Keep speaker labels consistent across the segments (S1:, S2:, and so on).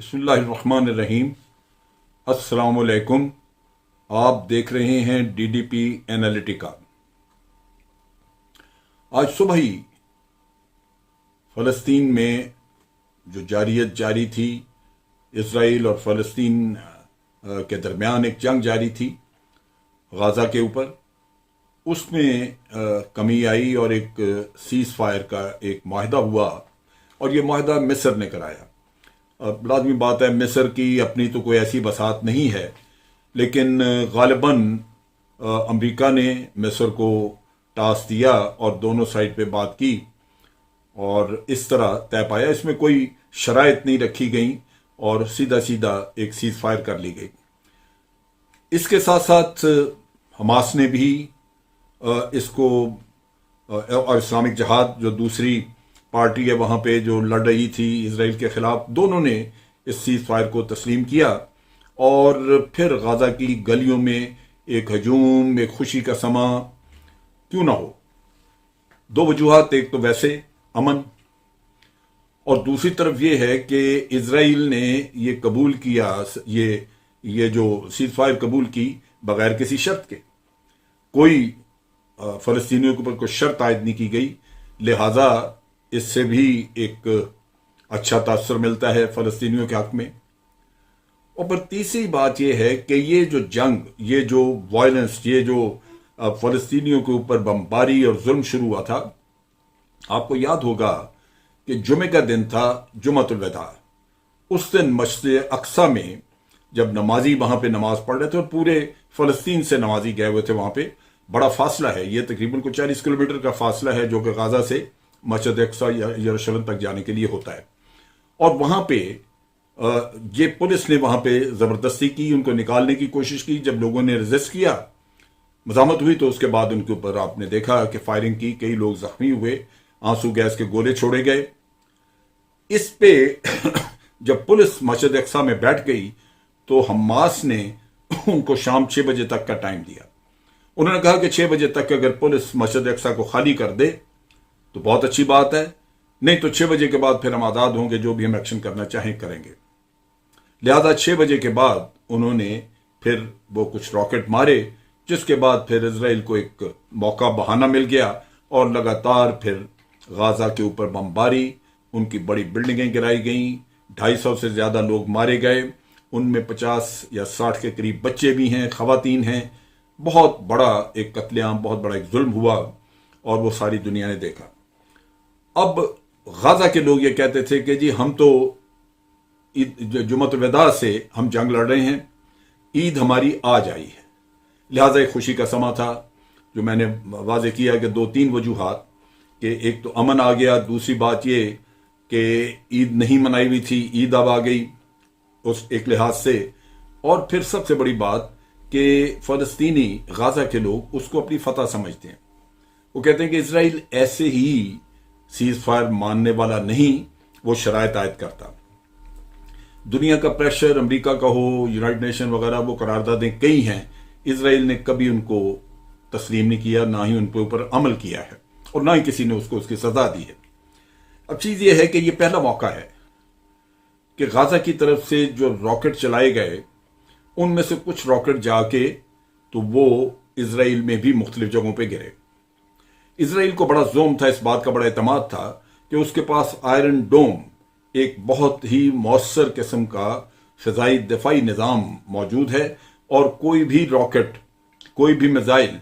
S1: बिस्मिल्लाहिर्रहमानिर्रहीम। अस्सलाम वालेकुम। आप देख रहे हैं DDP एनालिटिका। आज सुबह ही फ़लस्तीन में जो जारियत जारी थी, इसराइल और फ़लस्तीन के दरमियान एक जंग जारी थी गाज़ा के ऊपर, उसमें कमी आई और एक सीज़ फायर का एक माहिदा हुआ और ये माहिदा मिस्र ने कराया। लाजमी बात है, मिस्र की अपनी तो कोई ऐसी बसात नहीं है, लेकिन गालिबन अमेरिका ने मिस्र को टास्क दिया और दोनों साइड पे बात की और इस तरह तय पाया। इसमें कोई शराइत नहीं रखी गई और सीधा सीधा एक सीज फायर कर ली गई। इसके साथ साथ हमास ने भी इसको और इस्लामिक जिहाद जो दूसरी पार्टी है वहाँ पे जो लड़ रही थी इसराइल के खिलाफ, दोनों ने इस सीज फायर को तस्लीम किया और फिर गाज़ा की गलियों में एक हजूम, एक खुशी का समा क्यों ना हो। दो वजूहात, एक तो वैसे अमन और दूसरी तरफ ये है कि इसराइल ने ये कबूल किया, ये जो सीज फायर कबूल की बगैर किसी शर्त के। कोई फ़लस्तीनियों के ऊपर कोई शर्त आयद नहीं की गई, लिहाजा इससे भी एक अच्छा तासर मिलता है फ़लस्तीनियों के हक में। और पर तीसरी बात यह है कि ये जो जंग, ये जो वायलेंस, ये जो फ़लस्तीनियों के ऊपर बमबारी और जुल्म शुरू हुआ था, आपको याद होगा कि जुमे का दिन था, जुमतुल विदा। उस दिन मस्जिद अक्सा में जब नमाजी वहां पे नमाज पढ़ रहे थे और पूरे फ़लस्तीन से नमाजी गए हुए थे, वहां पे बड़ा फासला है, ये तकरीबन कुछ 40 किलोमीटर का फासला है जो कि गाज़ा से मस्जिद अक्सा यरूशलेम तक जाने के लिए होता है। और वहां पे ये पुलिस ने वहां पे जबरदस्ती की, उनको निकालने की कोशिश की। जब लोगों ने रेजिस्ट किया, मजामत हुई, तो उसके बाद उनके ऊपर आपने देखा कि फायरिंग की, कई लोग जख्मी हुए, आंसू गैस के गोले छोड़े गए। इस पे जब पुलिस मस्जिद अक्सा में बैठ गई तो हमास ने उनको शाम 6 बजे तक का टाइम दिया। उन्होंने कहा कि 6 बजे तक अगर पुलिस मस्जिद अक्सा को खाली कर दे तो बहुत अच्छी बात है, नहीं तो 6 बजे के बाद फिर हम आज़ाद होंगे, जो भी हम एक्शन करना चाहें करेंगे। लिहाजा 6 बजे के बाद उन्होंने फिर वो कुछ रॉकेट मारे, जिसके बाद फिर इजराइल को एक मौका बहाना मिल गया और लगातार फिर गाज़ा के ऊपर बमबारी, उनकी बड़ी बिल्डिंगें गिराई गईं, 250 से ज़्यादा लोग मारे गए, उनमें 50 या 60 के करीब बच्चे भी हैं, खवातीन हैं। बहुत बड़ा एक कत्लेआम, बहुत बड़ा एक जुल्म हुआ और वो सारी दुनिया ने देखा। अब गाज़ा के लोग ये कहते थे कि जी हम तो जुमतुल विदा से हम जंग लड़ रहे हैं, ईद हमारी आज आई है, लिहाजा एक खुशी का समा था। जो मैंने वाज़े किया कि 2-3 वजूहात, कि एक तो अमन आ गया, दूसरी बात ये कि ईद नहीं मनाई हुई थी, ईद अब आ गई उस एक लिहाज से, और फिर सबसे बड़ी बात कि फ़लस्तीनी गाज़ा के लोग उसको अपनी फतह समझते हैं। वो कहते हैं कि इसराइल ऐसे ही सीज फायर मानने वाला नहीं, वो शराइत आयद करता। दुनिया का प्रेशर, अमेरिका का हो, यूनाइटेड नेशन वगैरह, वो करारदादें कई हैं, इसराइल ने कभी उनको तस्लीम नहीं किया, ना ही उनके ऊपर अमल किया है और ना ही किसी ने उसको उसकी सजा दी है। अब चीज ये है कि ये पहला मौका है कि गाज़ा की तरफ से जो रॉकेट चलाए गए, उनमें से कुछ रॉकेट जाके तो वो इसराइल में भी मुख्तलिफ जगहों पे गिरे। इसराइल को बड़ा जोम था, इस बात का बड़ा एतमाद था कि उसके पास आयरन डोम, एक बहुत ही मौसर किस्म का फ़िज़ाई दिफाई निज़ाम मौजूद है और कोई भी रॉकेट, कोई भी मिसाइल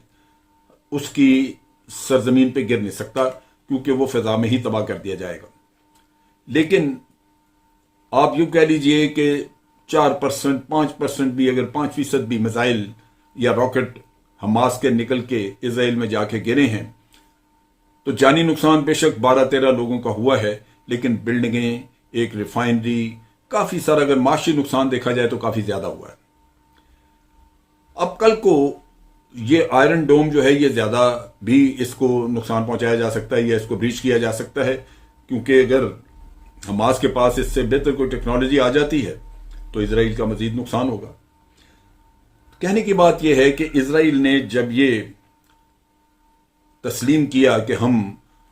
S1: उसकी सरजमीन पे गिर नहीं सकता, क्योंकि वो फ़िज़ा में ही तबाह कर दिया जाएगा। लेकिन आप यूँ कह लीजिए कि 4%, 5% भी, अगर 5% भी मिसाइल या रॉकेट हमास के निकल के इसराइल में जाके गिरे हैं तो जानी नुकसान बेशक 12-13 लोगों का हुआ है, लेकिन बिल्डिंगें, एक रिफाइनरी, काफी सारा अगर माशी नुकसान देखा जाए तो काफी ज्यादा हुआ है। अब कल को ये आयरन डोम जो है, ये ज्यादा भी इसको नुकसान पहुंचाया जा सकता है या इसको ब्रीच किया जा सकता है, क्योंकि अगर हमास के पास इससे बेहतर कोई टेक्नोलॉजी आ जाती है तो इसराइल का मजीद नुकसान होगा। कहने की बात यह है कि इसराइल ने जब ये तस्लीम किया कि हम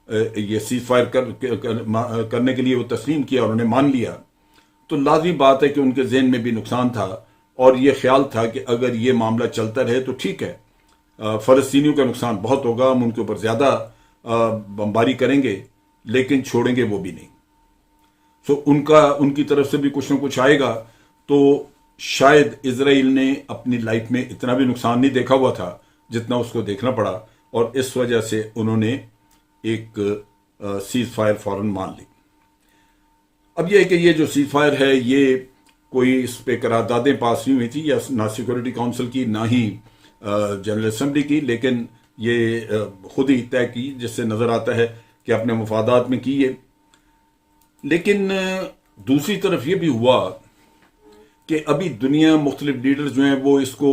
S1: ये सीज फायर करने के लिए वो तस्लीम किया और उन्हें मान लिया, تو لازمی بات ہے کہ ان کے ذہن میں بھی نقصان تھا اور یہ خیال تھا کہ اگر یہ معاملہ چلتا رہے تو ٹھیک ہے، فلسطینیوں کا نقصان بہت ہوگا، ہم ان کے اوپر زیادہ بمباری کریں گے لیکن چھوڑیں گے وہ بھی نہیں. سو ان کی طرف سے بھی کچھ نہ کچھ آئے گا. تو شاید اسرائیل نے اپنی لائف میں اتنا بھی نقصان نہیں دیکھا ہوا تھا جتنا اس کو دیکھنا پڑا، اور اس وجہ سے انہوں نے ایک سیز فائر فوراً مان لی. اب یہ ہے کہ یہ جو سیز فائر ہے یہ کوئی اس پہ قراردادیں پاس نہیں ہوئی تھی، یا نہ سیکورٹی کونسل کی نہ ہی جنرل اسمبلی کی، لیکن یہ خود ہی طے کی، جس سے نظر آتا ہے کہ اپنے مفادات میں کی ہے. لیکن دوسری طرف یہ بھی ہوا کہ ابھی دنیا مختلف لیڈر جو ہیں وہ اس کو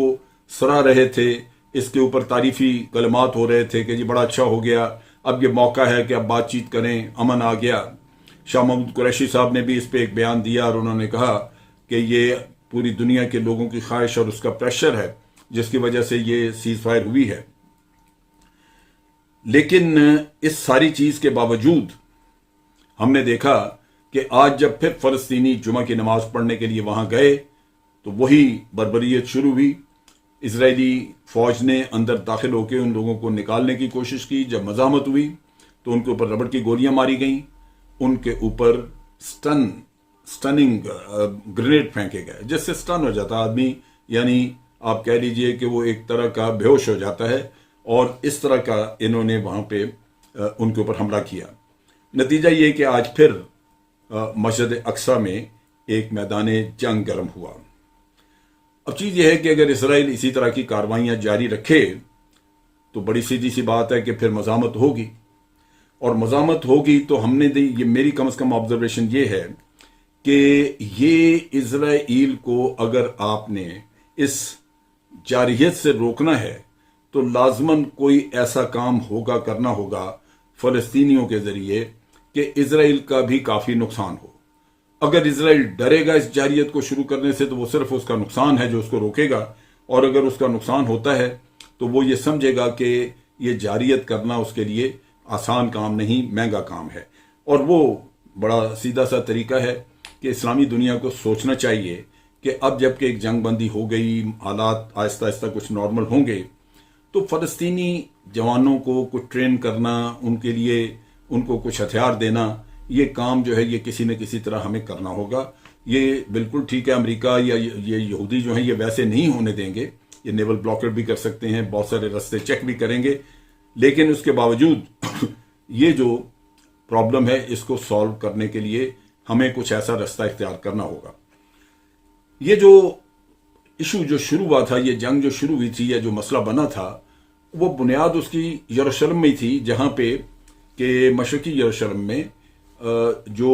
S1: سراہ رہے تھے، اس کے اوپر تعریفی کلمات ہو رہے تھے کہ جی بڑا اچھا ہو گیا، اب یہ موقع ہے کہ اب بات چیت کریں، امن آ گیا. شاہ محمود قریشی صاحب نے بھی اس پہ ایک بیان دیا اور انہوں نے کہا کہ یہ پوری دنیا کے لوگوں کی خواہش اور اس کا پریشر ہے جس کی وجہ سے یہ سیز فائر ہوئی ہے. لیکن اس ساری چیز کے باوجود ہم نے دیکھا کہ آج جب پھر فلسطینی جمعہ کی نماز پڑھنے کے لیے وہاں گئے تو وہی بربریت شروع ہوئی. اسرائیلی فوج نے اندر داخل ہو کے ان لوگوں کو نکالنے کی کوشش کی. جب مزاحمت ہوئی تو ان کے اوپر ربڑ کی گولیاں ماری گئیں، ان کے اوپر سٹننگ گرینیڈ پھینکے گئے جس سے سٹن ہو جاتا آدمی، یعنی آپ کہہ لیجئے کہ وہ ایک طرح کا بے ہوش ہو جاتا ہے، اور اس طرح کا انہوں نے وہاں پہ ان کے اوپر حملہ کیا. نتیجہ یہ کہ آج پھر مسجد اقصیٰ میں ایک میدان جنگ گرم ہوا. اب چیز یہ ہے کہ اگر اسرائیل اسی طرح کی کاروائیاں جاری رکھے تو بڑی سیدھی سی بات ہے کہ پھر مزاحمت ہوگی، اور مزاحمت ہوگی تو ہم نے یہ میری کم از کم آبزرویشن یہ ہے کہ یہ اسرائیل کو اگر آپ نے اس جارحیت سے روکنا ہے تو لازماً کوئی ایسا کام کرنا ہوگا فلسطینیوں کے ذریعے کہ اسرائیل کا بھی کافی نقصان ہو. اگر اسرائیل ڈرے گا اس جارحیت کو شروع کرنے سے تو وہ صرف اس کا نقصان ہے جو اس کو روکے گا، اور اگر اس کا نقصان ہوتا ہے تو وہ یہ سمجھے گا کہ یہ جارحیت کرنا اس کے لیے آسان کام نہیں، مہنگا کام ہے. اور وہ بڑا سیدھا سا طریقہ ہے کہ اسلامی دنیا کو سوچنا چاہیے کہ اب جب کہ ایک جنگ بندی ہو گئی، حالات آہستہ آہستہ کچھ نارمل ہوں گے، تو فلسطینی جوانوں کو کچھ ٹرین کرنا، ان کے لیے ان کو کچھ ہتھیار دینا، یہ کام جو ہے یہ کسی نہ کسی طرح ہمیں کرنا ہوگا. یہ بالکل ٹھیک ہے امریکہ یا یہ یہودی جو ہیں یہ ویسے نہیں ہونے دیں گے، یہ نیول بلاکر بھی کر سکتے ہیں، بہت سارے رستے چیک بھی کریں گے، لیکن اس کے باوجود یہ جو پرابلم ہے اس کو سالو کرنے کے لیے ہمیں کچھ ایسا رستہ اختیار کرنا ہوگا. یہ جو ایشو جو شروع ہوا تھا، یہ جنگ جو شروع ہوئی تھی یا جو مسئلہ بنا تھا، وہ بنیاد اس کی یروشلم میں تھی، جہاں پہ کہ مشرقی یروشلم میں جو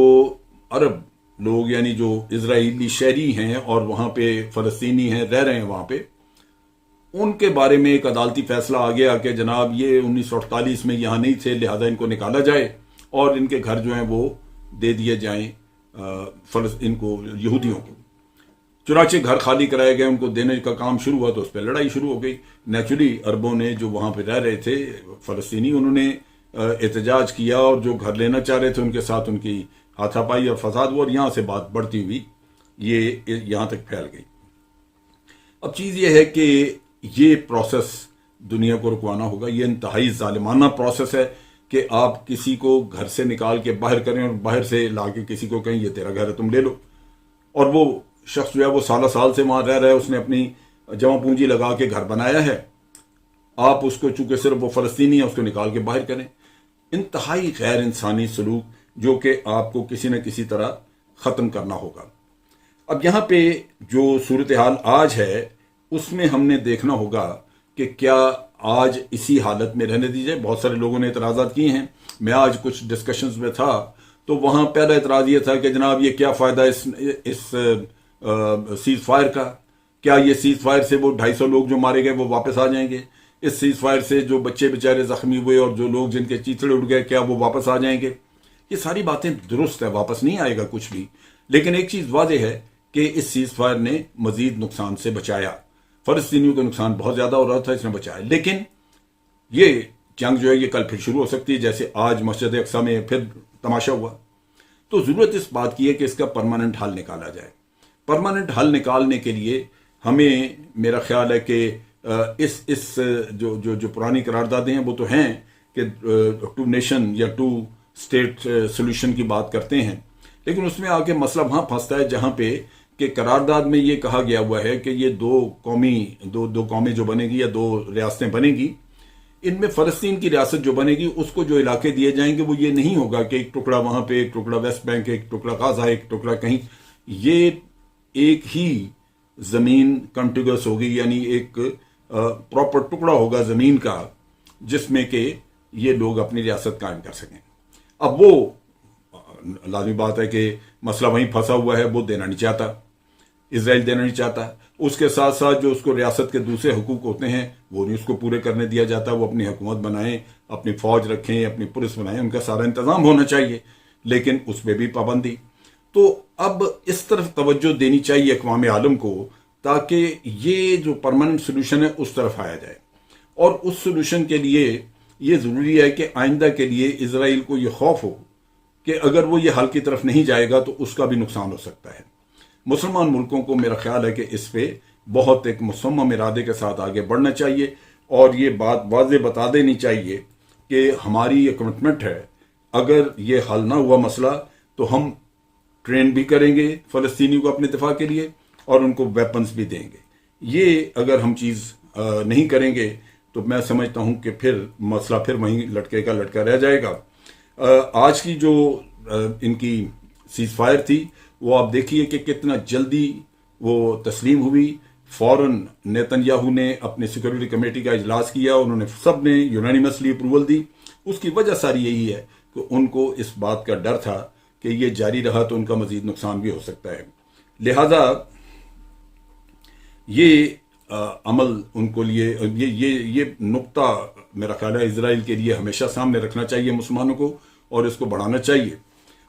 S1: عرب لوگ یعنی جو اسرائیلی شہری ہیں اور وہاں پہ فلسطینی ہیں رہ رہے ہیں وہاں پہ، ان کے بارے میں ایک عدالتی فیصلہ آ گیا کہ جناب یہ 1948 میں یہاں نہیں تھے، لہذا ان کو نکالا جائے اور ان کے گھر جو ہیں وہ دے دیے جائیں ان کو یہودیوں کو. چنانچہ گھر خالی کرائے گئے، ان کو دینے کا کام شروع ہوا تو اس پہ لڑائی شروع ہو گئی. نیچرلی عربوں نے جو وہاں پہ رہ رہے تھے فلسطینی، انہوں نے احتجاج کیا اور جو گھر لینا چاہ رہے تھے ان کے ساتھ ان کی ہاتھا پائی اور فساد ہوا، اور یہاں سے بات بڑھتی ہوئی یہ یہاں تک پھیل گئی. اب چیز یہ ہے کہ یہ پروسیس دنیا کو رکوانا ہوگا. یہ انتہائی ظالمانہ پروسیس ہے کہ آپ کسی کو گھر سے نکال کے باہر کریں اور باہر سے لا کے کسی کو کہیں یہ تیرا گھر ہے تم لے لو، اور وہ شخص جو ہے وہ سالہ سال سے وہاں رہ رہا ہے، اس نے اپنی جمع پونجی لگا کے گھر بنایا ہے، آپ اس کو چونکہ صرف وہ فلسطینی ہے اس کو نکال کے باہر کریں. انتہائی غیر انسانی سلوک جو کہ آپ کو کسی نہ کسی طرح ختم کرنا ہوگا. اب یہاں پہ جو صورتحال آج ہے اس میں ہم نے دیکھنا ہوگا کہ کیا آج اسی حالت میں رہنے دیجیے. بہت سارے لوگوں نے اعتراضات کیے ہیں. میں آج کچھ ڈسکشنز میں تھا تو وہاں پہلا اعتراض یہ تھا کہ جناب یہ کیا فائدہ اس سیز فائر کا؟ کیا یہ سیز فائر سے وہ 250 لوگ جو مارے گئے وہ واپس آ جائیں گے؟ اس سیز فائر سے جو بچے بیچارے زخمی ہوئے اور جو لوگ جن کے چیتڑے اڑ گئے کیا وہ واپس آ جائیں گے؟ یہ ساری باتیں درست ہے، واپس نہیں آئے گا کچھ بھی. لیکن ایک چیز واضح ہے کہ اس سیز فائر نے مزید نقصان سے بچایا. فلسطینیوں کا نقصان بہت زیادہ ہو رہا تھا، اس نے بچایا. لیکن یہ جنگ جو ہے یہ کل پھر شروع ہو سکتی ہے، جیسے آج مسجد اقصیٰ میں پھر تماشا ہوا. तो ज़रूरत इस बात की है कि इसका परमानेंट हल निकाला जाए। परमानेंट हल निकालने के लिए हमें, मेरा ख्याल है कि इस जो पुरानी करारदादें हैं वो तो हैं कि 2 नेशन या 2 स्टेट सोल्यूशन की बात करते हैं, लेकिन उसमें आके मसला वहाँ फंसता है जहाँ पे कि करारदाद में ये कहा गया हुआ है कि ये दो कौमें जो बनेगी या 2 रियासतें बनेगी, इनमें फ़लस्तीन की रियासत जो बनेगी उसको जो इलाके दिए जाएंगे वो ये नहीं होगा कि एक टुकड़ा वहाँ पे, एक टुकड़ा वेस्ट बैंक, एक टुकड़ा गाजा, एक टुकड़ा कहीं। ये एक ही ज़मीन कंटिगुअस होगी, यानी एक प्रॉपर टुकड़ा होगा ज़मीन का जिसमें कि ये लोग अपनी रियासत कायम कर सकें। अब वो लाजमी बात है कि मसला वहीं फंसा हुआ है, वो देना नहीं चाहता, इजराइल देना नहीं चाहता। उसके साथ साथ जो उसको रियासत के दूसरे हुकूक होते हैं वो नहीं उसको पूरे करने दिया जाता। वो अपनी हुकूमत बनाएं, अपनी फौज रखें, अपनी पुलिस बनाएं, उनका सारा इंतजाम होना चाहिए, लेकिन उस पर भी पाबंदी। तो अब इस तरफ तवज्जो देनी चाहिए अक़वाम आलम को, ताकि ये जो परमानेंट सोल्यूशन है उस तरफ आया जाए। और उस सोल्यूशन के लिए ये ज़रूरी है कि आइंदा के लिए इजराइल को ये खौफ हो कि अगर वो ये हल की तरफ नहीं जाएगा तो उसका भी नुकसान हो सकता है। मुसलमान मुल्कों को मेरा ख्याल है कि इस पे बहुत एक मुसम्मम इरादे के साथ आगे बढ़ना चाहिए और ये बात वाज़े बता देनी चाहिए कि हमारी ये कमिटमेंट है, अगर ये हल ना हुआ मसला तो हम ट्रेन भी करेंगे फ़लस्तीनी को अपने दिफा के लिए और उनको वेपन्स भी देंगे। ये अगर हम चीज़ नहीं करेंगे तो मैं समझता हूँ कि फिर मसला फिर वहीं लटके का लटका रह जाएगा। आज की जो इनकी सीज़ फायर थी वो आप देखिए कि कितना जल्दी वो तस्लीम हुई। फौरन नेतन्याहू ने अपने सिक्योरिटी कमेटी का इजलास किया, उन्होंने सब ने यूनानिमसली अप्रूवल दी। उसकी वजह सारी यही है कि उनको इस बात का डर था कि ये जारी रहा तो उनका मजीद नुकसान भी हो सकता है। लिहाजा ये अमल उनको लिए ये नुक्ता मेरा ख्याल है इजराइल के लिए हमेशा सामने रखना चाहिए मुसलमानों को और इसको बढ़ाना चाहिए।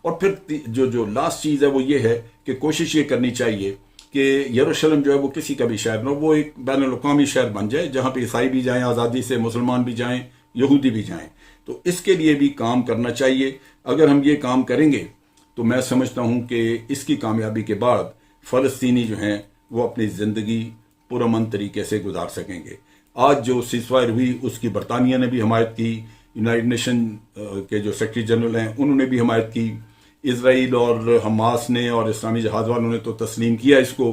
S1: और फिर जो लास्ट चीज़ है वो ये है कि कोशिश ये करनी चाहिए कि यरूशलेम जो है वो किसी का भी शहर ना, वो एक बैनुल-अक़वामी शहर बन जाए जहाँ पे ईसाई भी जाएं आज़ादी से, मुसलमान भी जाएं, यहूदी भी जाएं। तो इसके लिए भी काम करना चाहिए। अगर हम ये काम करेंगे तो मैं समझता हूँ कि इसकी कामयाबी के बाद फ़लस्तीनी जो हैं वो अपनी ज़िंदगी पुरअमन तरीके से गुजार सकेंगे। आज जो सीज़फायर हुई उसकी बरतानिया ने भी हमायत की, यूनाइटेड नेशन के जो सेक्रेटरी जनरल हैं उन्होंने भी हमायत की, इजराइल और हमास ने और इस्लामी जहाज वालों ने तो तस्लीम किया इसको,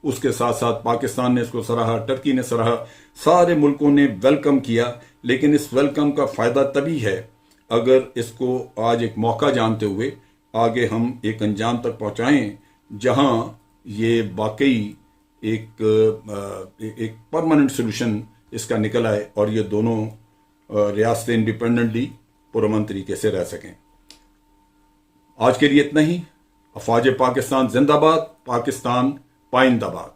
S1: उसके साथ साथ पाकिस्तान ने इसको सराहा, टर्की ने सराहा, सारे मुल्कों ने वेलकम किया। लेकिन इस वेलकम का फ़ायदा तभी है अगर इसको आज एक मौका जानते हुए आगे हम एक अंजाम तक पहुँचाएँ जहाँ ये वाकई एक परमानेंट सोल्यूशन इसका निकल आए और ये दोनों रियासतें इंडिपेंडेंटली पुरअमन तरीके से रह सकें। आज के लिए इतना ही। अफवाज पाकिस्तान जिंदाबाद, पाकिस्तान पाइंदाबाद।